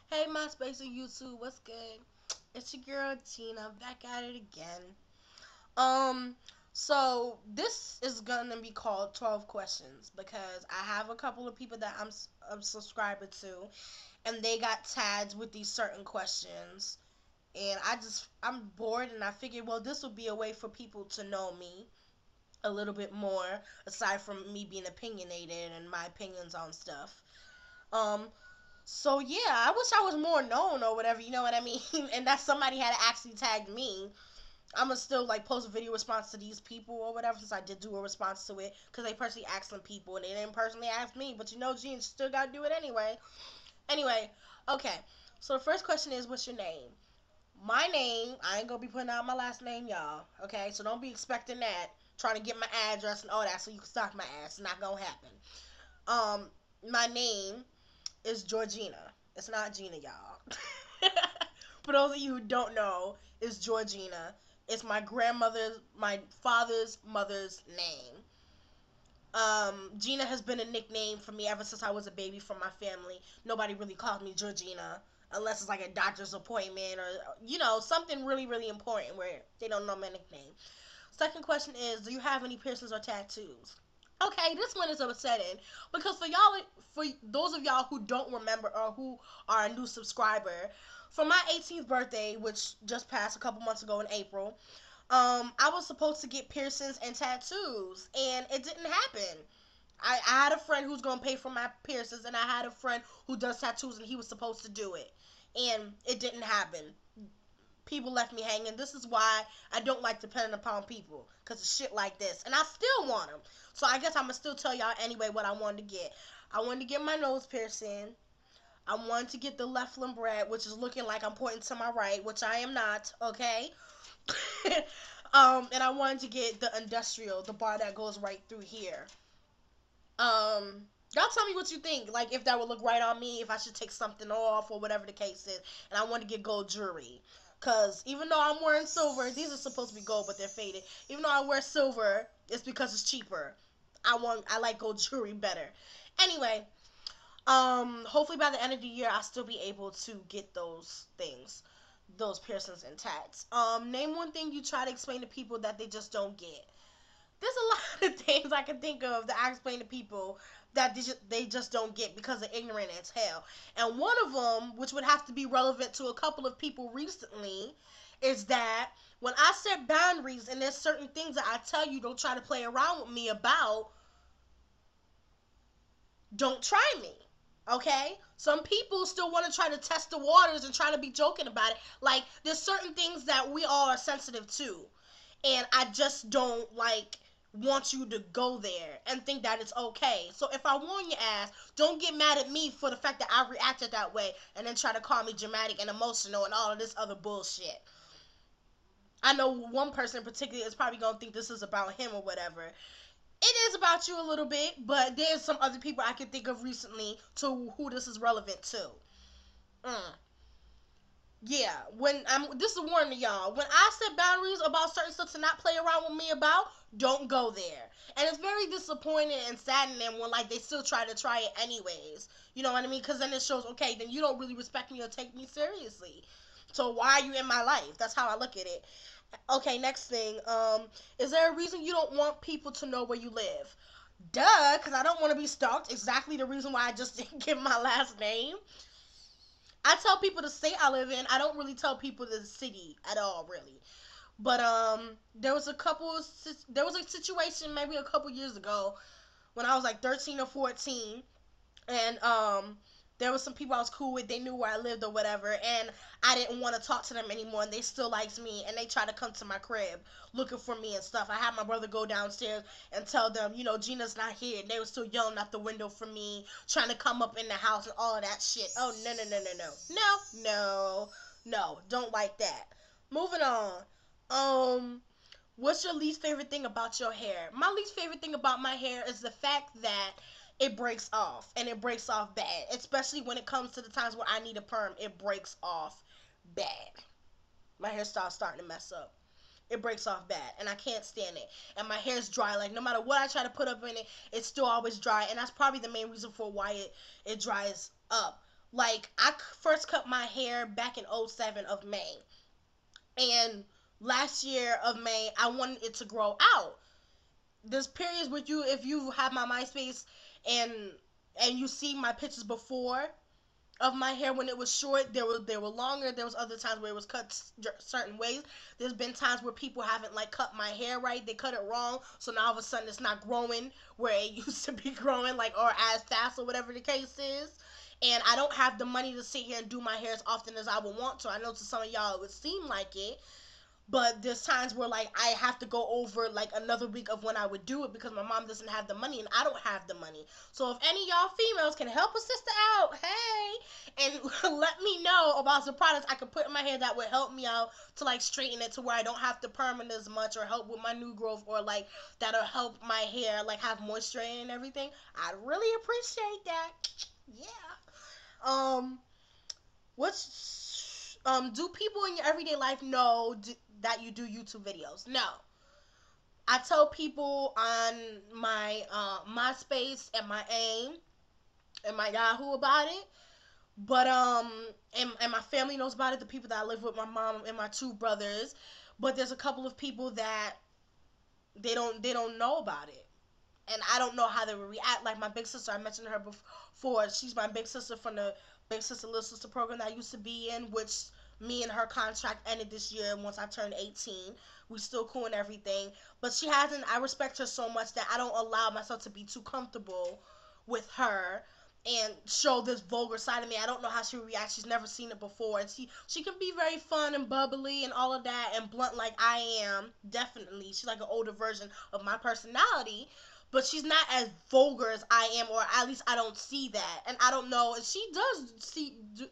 Hey, MySpace and YouTube, what's good? It's your girl Gina, back at it again. Um, so this is gonna be called 12 questions because I have a couple of people that I'm subscribed to, and they got tagged with these certain questions, and I'm bored, and I figured, well, this would be a way for people to know me a little bit more, aside from me being opinionated and my opinions on stuff. Um, So yeah, I wish I was more known or whatever, you know what I mean? And that somebody had actually tagged me. I'ma still like post a video response to these people or whatever, since I did do a response to it, because they personally asked some people and they didn't personally ask me. But you know, Gene still gotta do it anyway. Anyway, okay. So the first question is, what's your name? My name, I ain't gonna be putting out my last name, y'all. Okay, so don't be expecting that. Trying to get my address and all that so you can stalk my ass. It's not gonna happen. Um, my name is Georgina. It's not Gina, y'all. For those of you who don't know, it's Georgina. It's my father's mother's name. Gina has been a nickname for me ever since I was a baby from my family. Nobody really calls me Georgina unless it's like a doctor's appointment or something really really important where they don't know my nickname. Second question is, do you have any piercings or tattoos? Okay, this one is upsetting because for those of y'all who don't remember or who are a new subscriber, for my 18th birthday, which just passed a couple months ago in April, I was supposed to get piercings and tattoos, and it didn't happen. I had a friend who's gonna pay for my piercings, and I had a friend who does tattoos, and he was supposed to do it, and it didn't happen. People left me hanging. This is why I don't like depending upon people, because of shit like this. And I still want them. So I guess I'm going to still tell y'all anyway what I wanted to get. I wanted to get my nose piercing. I wanted to get the left limbrette, which is looking like I'm pointing to my right, which I am not, okay? And I wanted to get the industrial, the bar that goes right through here. Y'all tell me what you think. Like, if that would look right on me, if I should take something off, or whatever the case is. And I want to get gold jewelry. Because even though I'm wearing silver, these are supposed to be gold, but they're faded. Even though I wear silver, it's because it's cheaper. I like gold jewelry better. Anyway, hopefully by the end of the year, I'll still be able to get those things. Those piercings and tats. Name one thing you try to explain to people that they just don't get. There's a lot of things I can think of that I explain to people that they just don't get because they're ignorant as hell. And one of them, which would have to be relevant to a couple of people recently, is that when I set boundaries and there's certain things that I tell you don't try to play around with me about, don't try me. Okay? Some people still want to try to test the waters and try to be joking about it. Like, there's certain things that we all are sensitive to. And I just don't want you to go there and think that it's okay. So if I warn your ass, don't get mad at me for the fact that I reacted that way and then try to call me dramatic and emotional and all of this other bullshit. I know one person in particular is probably gonna think this is about him or whatever. It is about you a little bit, but there's some other people I can think of recently to who this is relevant to. Mm. Yeah, this is a warning to y'all. When I set boundaries about certain stuff to not play around with me about, don't go there. And it's very disappointing and saddening when they still try it anyways. You know what I mean? Because then it shows, okay, then you don't really respect me or take me seriously. So why are you in my life? That's how I look at it. Okay, next thing. Is there a reason you don't want people to know where you live? Duh, because I don't want to be stalked. Exactly the reason why I just didn't give my last name. I tell people the state I live in. I don't really tell people the city at all, really. But there was a situation maybe a couple years ago when I was like 13 or 14, and there was some people I was cool with. They knew where I lived or whatever, and I didn't want to talk to them anymore. And they still liked me, and they tried to come to my crib looking for me and stuff. I had my brother go downstairs and tell them, Gina's not here. And they were still yelling out the window for me, trying to come up in the house and all of that shit. Oh no no no no no no no no! Don't like that. Moving on. What's your least favorite thing about your hair? My least favorite thing about my hair is the fact that it breaks off, and it breaks off bad, especially when it comes to the times where I need a perm. It breaks off bad. My hairstyle's starting to mess up. It breaks off bad, and I can't stand it. And my hair's dry. Like, no matter what I try to put up in it, it's still always dry, and that's probably the main reason for why it dries up. Like, first cut my hair back in '07 of May. And last year of May, I wanted it to grow out. There's periods with you, if you have my MySpace and you see my pictures before of my hair when it was short, they were longer. There was other times where it was cut certain ways. There's been times where people haven't like cut my hair right. They cut it wrong, so now all of a sudden it's not growing where it used to be growing, like, or as fast, or whatever the case is. And I don't have the money to sit here and do my hair as often as I would want to. I know to some of y'all it would seem like it, but there's times where like I have to go over like another week of when I would do it because my mom doesn't have the money and I don't have the money. So if any of y'all females can help a sister out, hey, and let me know about some products I could put in my hair that would help me out to like straighten it to where I don't have to perm it as much, or help with my new growth, or like that'll help my hair like have moisture in and everything, I'd really appreciate that. Yeah. Um, do people in your everyday life know that you do YouTube videos? No. I tell people on my MySpace and my AIM and my Yahoo about it, but and my family knows about it. The people that I live with, my mom and my two brothers, but there's a couple of people that they don't know about it, and I don't know how they would react. Like my big sister, I mentioned her before. She's my big sister from the Big Sister Little Sister program that I used to be in, which me and her contract ended this year. Once I turned 18, we still cool and everything. But she hasn't. I respect her so much that I don't allow myself to be too comfortable with her and show this vulgar side of me. I don't know how she would react. She's never seen it before, and she can be very fun and bubbly and all of that and blunt like I am. Definitely, she's like an older version of my personality, but she's not as vulgar as I am, or at least I don't see that. And I don't know if she does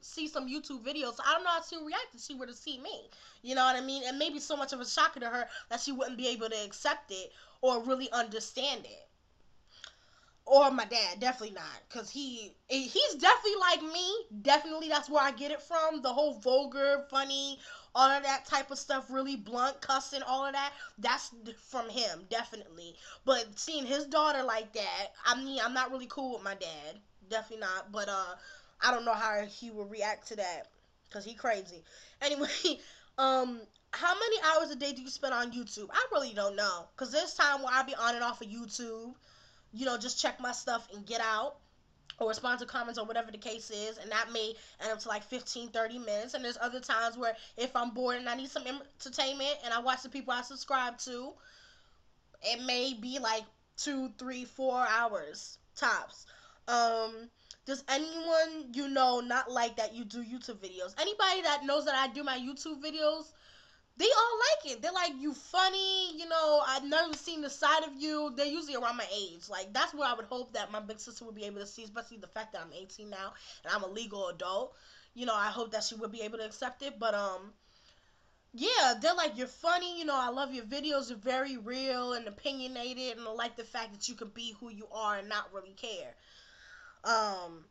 see some YouTube videos, so I don't know how she would react if she were to see me. You know what I mean? And maybe so much of a shocker to her that she wouldn't be able to accept it or really understand it. Or my dad, definitely not, because he's definitely like me. Definitely, that's where I get it from. The whole vulgar, funny, all of that type of stuff, really blunt, cussing, all of that. That's from him, definitely. But seeing his daughter like that, I mean, I'm not really cool with my dad. Definitely not. But I don't know how he would react to that, because he crazy. Anyway, um, how many hours a day do you spend on YouTube? I really don't know, because there's time where I be on and off of YouTube, just check my stuff and get out, or respond to comments, or whatever the case is, and that may end up to like 15-30 minutes. And there's other times where if I'm bored and I need some entertainment and I watch the people I subscribe to, it may be like 2, 3, 4 hours tops. um does anyone not like that you do YouTube videos? Anybody that knows that I do my YouTube videos, they all like it. They're like, you funny, I've never seen the side of you. They're usually around my age. Like, that's what I would hope that my big sister would be able to see, especially the fact that I'm 18 now and I'm a legal adult. I hope that she would be able to accept it. But yeah, they're like, you're funny, I love your videos, you're very real and opinionated, and I like the fact that you can be who you are and not really care. Um,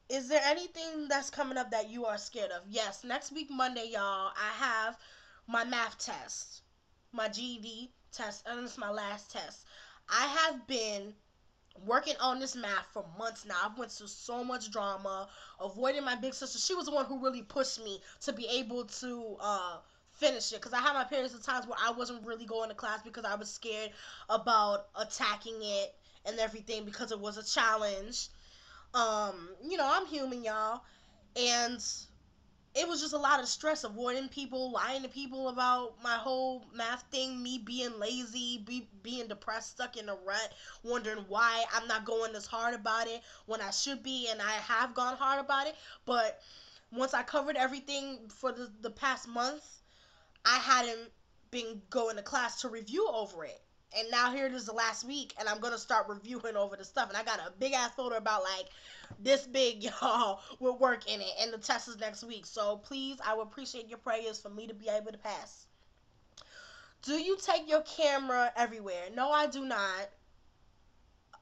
is there anything that's coming up that you are scared of? Yes, next week Monday, y'all, I have my math test, my GED test, and it's my last test. I have been working on this math for months now. I've went through so much drama, avoiding my big sister. She was the one who really pushed me to be able to finish it, because I had my periods of times where I wasn't really going to class because I was scared about attacking it and everything, because it was a challenge. I'm human, y'all, and it was just a lot of stress, avoiding people, lying to people about my whole math thing, me being lazy, being depressed, stuck in a rut, wondering why I'm not going as hard about it when I should be, and I have gone hard about it. But once I covered everything for the past month, I hadn't been going to class to review over it. And now here it is the last week, and I'm gonna start reviewing over the stuff. And I got a big ass folder about like this big, y'all, with work in it. And the test is next week. So please, I would appreciate your prayers for me to be able to pass. Do you take your camera everywhere? No, I do not.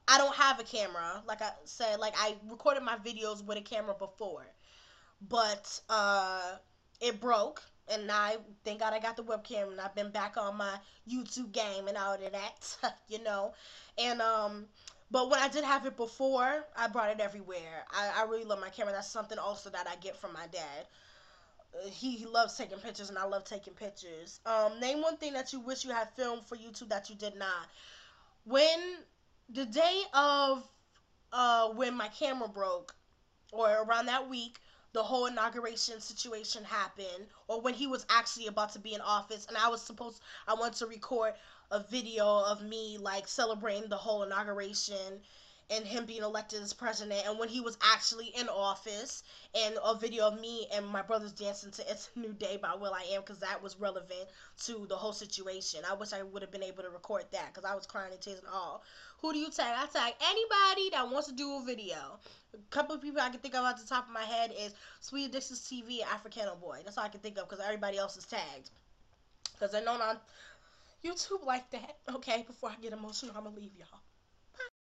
I don't have a camera. Like I said, like I recorded my videos with a camera before, but it broke, and I thank God I got the webcam, and I've been back on my YouTube game and all of that. And But when I did have it before, I brought it everywhere. I really love my camera. That's something also that I get from my dad. He loves taking pictures, and I love taking pictures. Name one thing that you wish you had filmed for YouTube that you did not. When the day of when my camera broke, or around that week, the whole inauguration situation happened, or when he was actually about to be in office, and I wanted to record a video of me like celebrating the whole inauguration and him being elected as president, and when he was actually in office, and a video of me and my brothers dancing to "It's a New Day" by will.i.am, because that was relevant to the whole situation. I wish I would have been able to record that, because I was crying and tears and all. Who do you tag? I tag anybody that wants to do a video. A couple of people I can think of off the top of my head is Sweet Addictions TV and Africano Boy. That's all I can think of, because everybody else is tagged. Because they're known on YouTube like that. Okay, before I get emotional, I'm going to leave y'all.